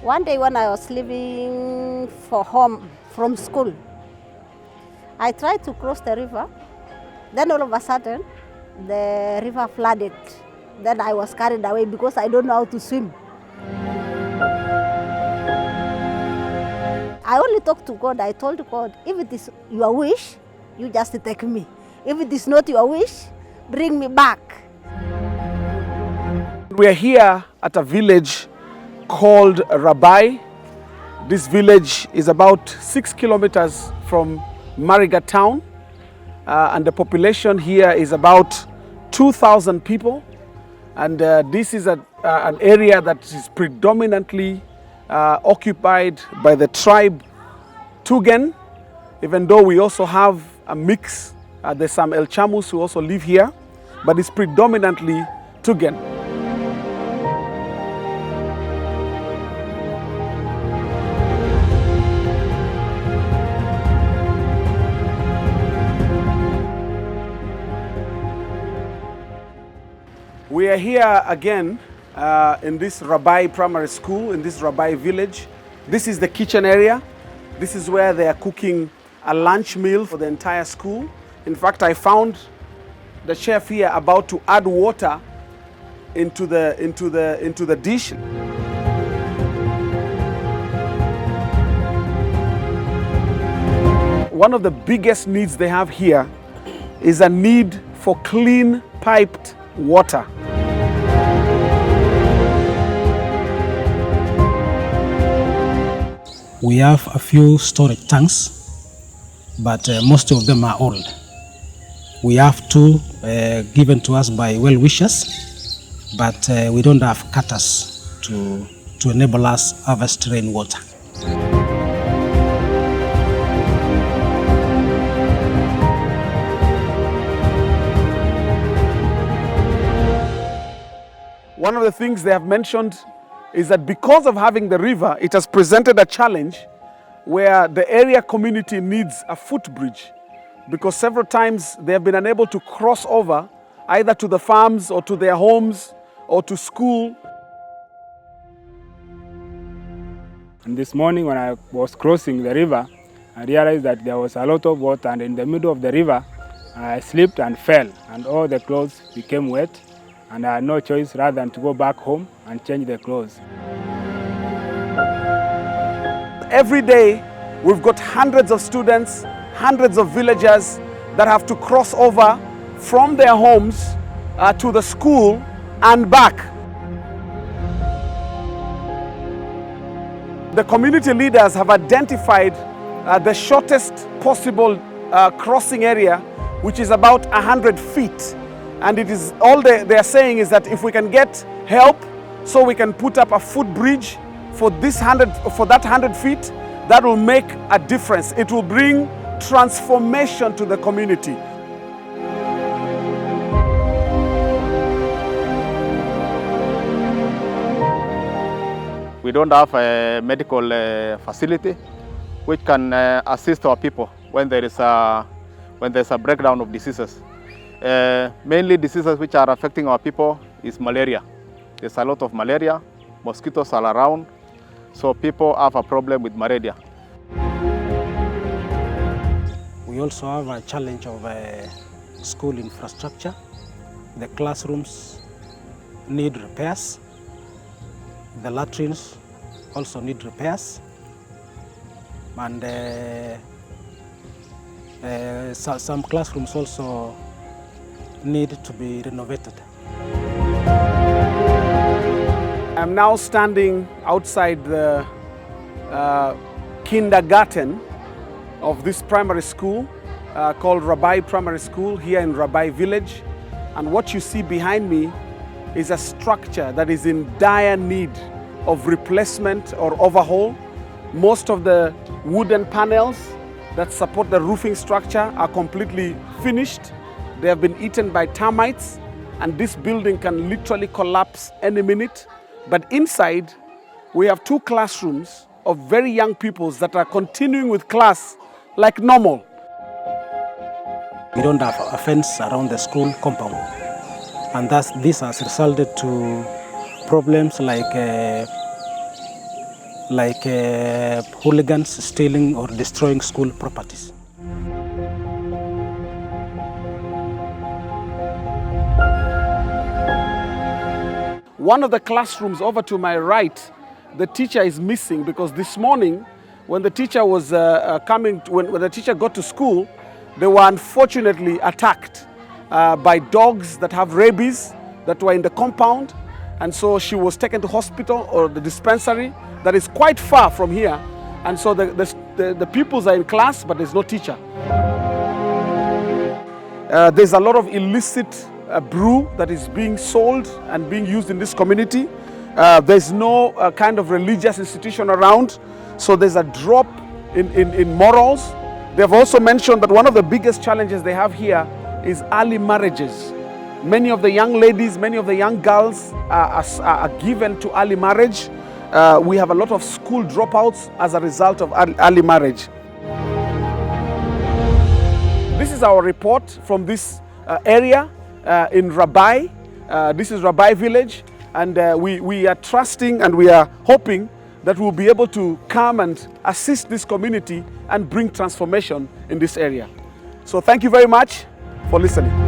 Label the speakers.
Speaker 1: One day when I was leaving for home from school, I tried to cross the river. Then all of a sudden, the river flooded. Then I was carried away because I don't know how to swim. I only talked to God. I told God, if it is your wish, you just take me. If it is not your wish, bring me back.
Speaker 2: We are here at a village called Rabai. This village is about 6 kilometers from Mariga town, and the population here is about 2,000 people. And this is an area that is predominantly occupied by the tribe Tugen, even though we also have a mix. There's some El Chamus who also live here, but it's predominantly Tugen. We are here again in this Rabai primary school, in this Rabai village. This is the kitchen area. This is where they are cooking a lunch meal for the entire school. In fact, I found the chef here about to add water into the dish. One of the biggest needs they have here is a need for clean piped water.
Speaker 3: We have a few storage tanks, but most of them are old. We have two given to us by well-wishers, but we don't have cutters to enable us harvest rainwater.
Speaker 2: One of the things they have mentioned is that because of having the river, it has presented a challenge where the area community needs a footbridge, because several times they have been unable to cross over either to the farms or to their homes or to school.
Speaker 4: And this morning when I was crossing the river, I realized that there was a lot of water, and in the middle of the river, I slipped and fell, and all the clothes became wet, and I had no choice rather than to go back home and change the clothes.
Speaker 2: Every day, we've got hundreds of students, hundreds of villagers that have to cross over from their homes to the school and back. The community leaders have identified the shortest possible crossing area, which is about 100 feet. And it is all they are saying is that if we can get help, so we can put up a footbridge for that 100 feet, that will make a difference. It will bring transformation to the community.
Speaker 5: We don't have a medical facility which can assist our people when there is a breakdown of diseases. Mainly diseases which are affecting our people is malaria. There's a lot of malaria, mosquitoes all around, so people have a problem with malaria.
Speaker 3: We also have a challenge of school infrastructure. The classrooms need repairs. The latrines also need repairs. And some classrooms also need to be renovated.
Speaker 2: I'm now standing outside the kindergarten of this primary school called Rabai Primary School here in Rabai village. And what you see behind me is a structure that is in dire need of replacement or overhaul. Most of the wooden panels that support the roofing structure are completely finished. They have been eaten by termites, and this building can literally collapse any minute. But inside, we have two classrooms of very young pupils that are continuing with class like normal.
Speaker 3: We don't have a fence around the school compound, and thus this has resulted to problems like like hooligans stealing or destroying school properties.
Speaker 2: One of the classrooms over to my right, the teacher is missing because this morning when the teacher was when the teacher got to school, they were unfortunately attacked by dogs that have rabies that were in the compound. And so she was taken to hospital or the dispensary that is quite far from here. And so the pupils are in class, but there's no teacher. There's a lot of illicit brew that is being sold and being used in this community. There's no kind of religious institution around, so there's a drop in morals. They've also mentioned that one of the biggest challenges they have here is early marriages. Many of the young ladies, many of the young girls are given to early marriage. We have a lot of school dropouts as a result of early marriage. This is our report from this area in Rabai. This is Rabai village, and we are trusting and we are hoping that we'll be able to come and assist this community and bring transformation in this area. So thank you very much for listening.